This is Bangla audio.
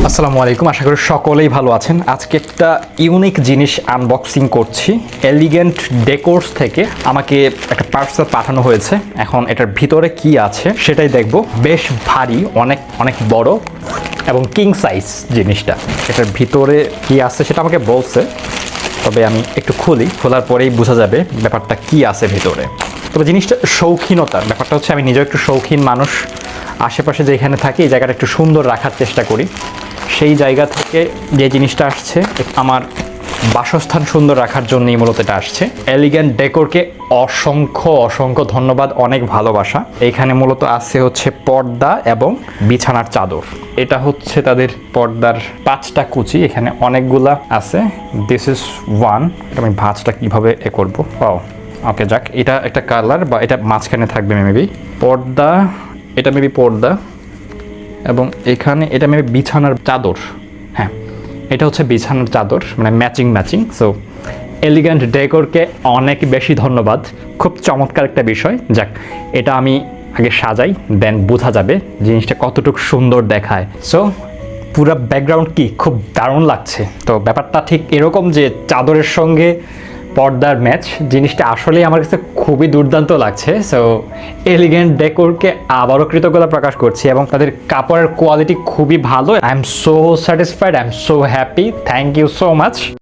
আসসালামু আলাইকুম, আশা করি সকলেই ভালো আছেন। আজকে একটা ইউনিক জিনিস আনবক্সিং করছি। এলিগেন্ট ডেকোরস থেকে আমাকে একটা পার্সেল পাঠানো হয়েছে। এখন এটার ভিতরে কি আছে সেটাই দেখব। বেশ ভারী, অনেক অনেক বড় এবং কিং সাইজ জিনিসটা। এটার ভিতরে কি আছে সেটা আমাকে বলছে, তবে আমি একটু খুলি, খোলার পরেই বোঝা যাবে ব্যাপারটা কি আছে ভিতরে। তবে জিনিসটা শৌখিনতার ব্যাপারটা হচ্ছে, আমি নিজেও একটু শৌখিন মানুষ। আশেপাশে যেখানে থাকি এই জায়গাটা একটু সুন্দর রাখার চেষ্টা করি। সেই জায়গা থেকে যে জিনিসটা আসছে, আমার বাসস্থান সুন্দর রাখার জন্যই মূলত এটা আসছে। এলিগেন্ট ডেকোরকে অসংখ্য অসংখ্য ধন্যবাদ, অনেক ভালোবাসা। এইখানে মূলত আছে হচ্ছে পর্দা এবং বিছানার চাদর। এটা হচ্ছে তাদের পর্দার 5টা কুচি, এখানে অনেকগুলা আছে। This is one. এটা আমি ভাঁজটা কীভাবে করবো? ওকে, যাক, এটা একটা কালার বা এটা মাঝখানে থাকবে মেবি পর্দা। এটা মেবি পর্দা এবং এখানে এটা মেবি বিছানার চাদর। হ্যাঁ, এটা হচ্ছে বিছানার চাদর, মানে ম্যাচিং। সো এলিগেন্ট ডেকোরকে অনেক বেশি ধন্যবাদ, খুব চমৎকার একটা বিষয়। যাক, এটা আমি আগে সাজাই, দেন বোঝা যাবে জিনিসটা কতটুকু সুন্দর দেখায়। সো পুরো ব্যাকগ্রাউন্ড কি খুব দারুণ লাগছে। তো ব্যাপারটা ঠিক এরকম যে চাদরের সঙ্গে পর্দার ম্যাচ, জিনিসটা আসলেই আমার কাছে খুবই দুর্দান্ত লাগছে। সো এলিগেন্ট ডেকোরকে আবারও কৃতজ্ঞতা প্রকাশ করছি এবং তাদের কাপড়ের কোয়ালিটি খুবই ভালো। I am so satisfied, I am so happy, thank you so much.